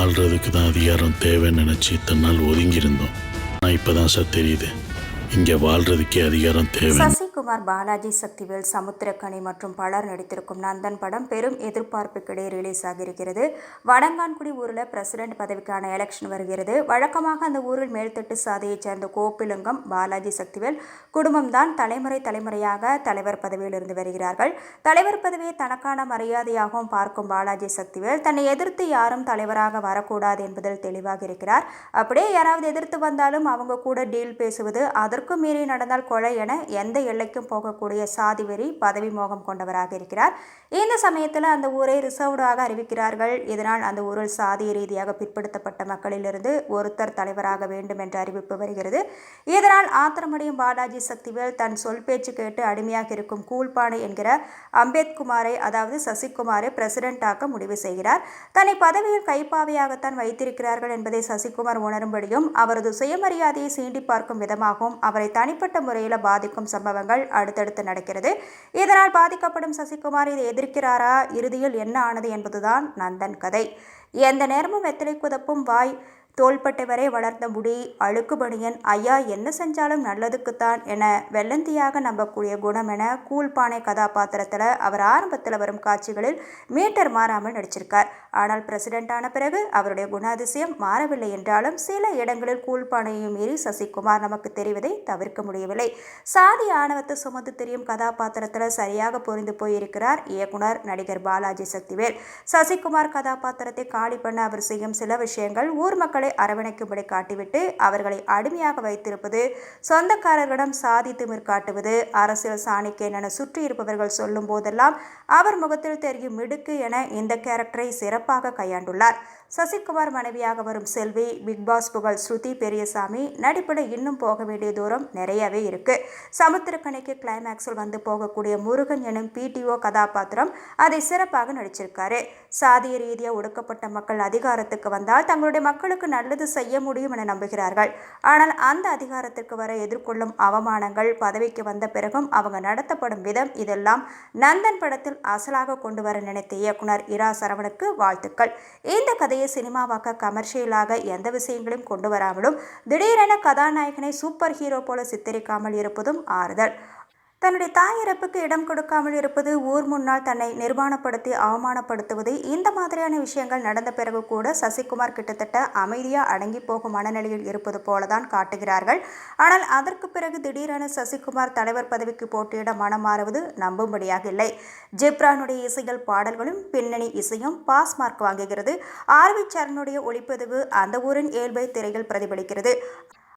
வாழ்கிறதுக்கு தான் அதிகாரம் தேவைன்னு நினச்சி இத்தனை நாள் ஒதுங்கியிருந்தோம். ஆனால் இப்போ தான் சார் தெரியுது, இங்கே வாழ்கிறதுக்கே அதிகாரம் தேவை. சசிகுமார், பாலாஜி சக்திவேல், சமுத்திரக்கனி மற்றும் பலர் நடித்திருக்கும் நந்தன் படம் பெரும் எதிர்பார்ப்புக்கிடையே ரிலீஸ் ஆகியிருக்கிறது. வடங்கான்குடி ஊரில் பிரசிடென்ட் பதவிக்கான எலெக்ஷன் வருகிறது. வழக்கமாக அந்த ஊரில் மேல்தட்டு சாதியைச் சேர்ந்த கோப்பிலிங்கம், பாலாஜி சக்திவேல் குடும்பம்தான் தலைமுறையாக தலைவர் பதவியில் இருந்து வருகிறார்கள். தலைவர் பதவியை தனக்கான மரியாதையாகவும் பார்க்கும் பாலாஜி சக்திவேல் தன்னை எதிர்த்து யாரும் தலைவராக வரக்கூடாது என்பதில் தெளிவாக இருக்கிறார். அப்படியே யாராவது எதிர்த்து வந்தாலும் அவங்க கூட டீல் பேசுவது, அதற்கும் மீறி நடந்தால் கொலை என எந்த எல்லைக்கும் போகக்கூடிய சாதி வெறி, பதவி மோகம் கொண்டவராக இருக்கிறார். இந்த சமயத்தில் அந்த ஊரை ரிசர்வ்டாக அறிவிக்கிறார்கள். இதனால் அந்த ஊரில் சாதிய ரீதியாக பிற்படுத்தப்பட்ட மக்களிலிருந்து ஒருத்தர் தலைவராக வேண்டும் என்ற அறிவிப்பு வருகிறது. இதனால் ஆத்திரமடையும் பாலாஜி சக்திவேல் தன் சொல் பேச்சு கேட்டு அடிமையாக இருக்கும் கூழ்பானை என்கிற அம்பேத்குமாரை, அதாவது சசிகுமாரை பிரசிடென்டாக்க முடிவு செய்கிறார். தன்னை பதவியில் கைப்பாவையாகத்தான் வைத்திருக்கிறார்கள் என்பதை சசிகுமார் உணரும்படியும் அவரது சுயமரியாதையை சீண்டி பார்க்கும் விதமாகவும் அவரை தனிப்பட்ட முறையில் பாதிக்கும் சம்பவங்கள் அடுத்தடுத்து நடக்கிறது. இதனால் பாதிக்கப்படும் சசிகுமார் இதை எதிர்க்கிறாரா, இறுதியில் என்ன ஆனது என்பதுதான் நந்தன் கதை. எந்த நேரமும் வெத்தலை குதப்பும் வாய், தோள்பட்டை வரை வளர்ந்த முடி, அழுக்கு பணியன், ஐயா என்ன செஞ்சாலும் நல்லதுக்குத்தான் என வெள்ளந்தியாக நம்பக்கூடிய குணம் என கூழ்பானை கதாபாத்திரத்தில் அவர் ஆரம்பத்தில் வரும் காட்சிகளில் மீட்டர் மாறாமல் நடிச்சிருக்கார். ஆனால் பிரசிடென்ட் ஆன பிறகு அவருடைய குணாதிசயம் மாறவில்லை என்றாலும் சில இடங்களில் கூழ்பானையும் மீறி சசிகுமார் நமக்கு தெரிவதை தவிர்க்க முடியவில்லை. சாதி ஆணவத்தை சுமந்து தெரியும் கதாபாத்திரத்தில் சரியாக புரிந்து போயிருக்கிறார் இயக்குனர் நடிகர் பாலாஜி சக்திவேல். சசிகுமார் கதாபாத்திரத்தை காலி பண்ண அவர் செய்யும் சில விஷயங்கள் ஊர் மக்களை அரவணைக்கும்படி காட்டிவிட்டு அவர்களை அடிமையாக வைத்திருப்பது, சொந்தக்காரர்களிடம் சாதி திமிர் காட்டுவது, அரசியல் சாணிக்கேன் என சுற்றி இருப்பவர்கள் சொல்லும் போதெல்லாம் அவர் முகத்தில் தெரியும் மிடுக்கு என இந்த கேரக்டரை சிறப்பாக கையாண்டுள்ளார். சசிகுமார் மனைவியாக வரும் செல்வி, பிக்பாஸ் புகழ் ஸ்ருதி பெரியசாமி நடிப்பில் இன்னும் போக வேண்டிய தூரம் நிறையவே இருக்கு. சமுத்திரக்கனிக்கு கிளைமேக்ஸில் வந்து போகக்கூடிய முருகன் எனும் பிடிஓ கதாபாத்திரம் அதை சிறப்பாக நடிச்சிருக்காரு. சாதிய ரீதியாக ஒடுக்கப்பட்ட மக்கள் அதிகாரத்துக்கு வந்தால் தங்களுடைய மக்களுக்கு நல்லது செய்ய முடியும் என நம்புகிறார்கள். ஆனால் அந்த அதிகாரத்திற்கு வர எதிர்கொள்ளும் அவமானங்கள், பதவிக்கு வந்த பிறகும் அவங்க நடத்தப்படும் விதம், இதெல்லாம் நந்தன் படத்தில் அசலாக கொண்டு வர நினைத்த இயக்குனர் இரா சரவணுக்கு வாழ்த்துக்கள். இந்த கதையை சினிமாவாக்க கமர்ஷியலாக எந்த விஷயங்களையும் கொண்டு வராமலும் திடீரென கதாநாயகனை சூப்பர் ஹீரோ போல சித்தரிக்காமல் இருப்பதும் ஆறுதல். தன்னுடைய தாய் இறப்புக்கு இடம் கொடுக்காமல் இருப்பது, ஊர் முன்னால் தன்னை நிர்வாணப்படுத்தி அவமானப்படுத்துவது, இந்த மாதிரியான விஷயங்கள் நடந்த பிறகு கூட சசிகுமார் கிட்டத்தட்ட அமைதியாக அடங்கி போகும் மனநிலையில் இருப்பது போலதான் காட்டுகிறார்கள். ஆனால் அதற்கு பிறகு திடீரென சசிகுமார் தலைவர் பதவிக்கு போட்டியிட மனம் மாறுவது நம்பும்படியாக இல்லை. ஜிப்ரானுடைய இசையில் பாடல்களும் பின்னணி இசையும் பாஸ் மார்க் வாங்குகிறது. ஆர்வி சரணுடைய ஒளிப்பதிவு அந்த ஊரின் இயல்பை திரையில் பிரதிபலிக்கிறது.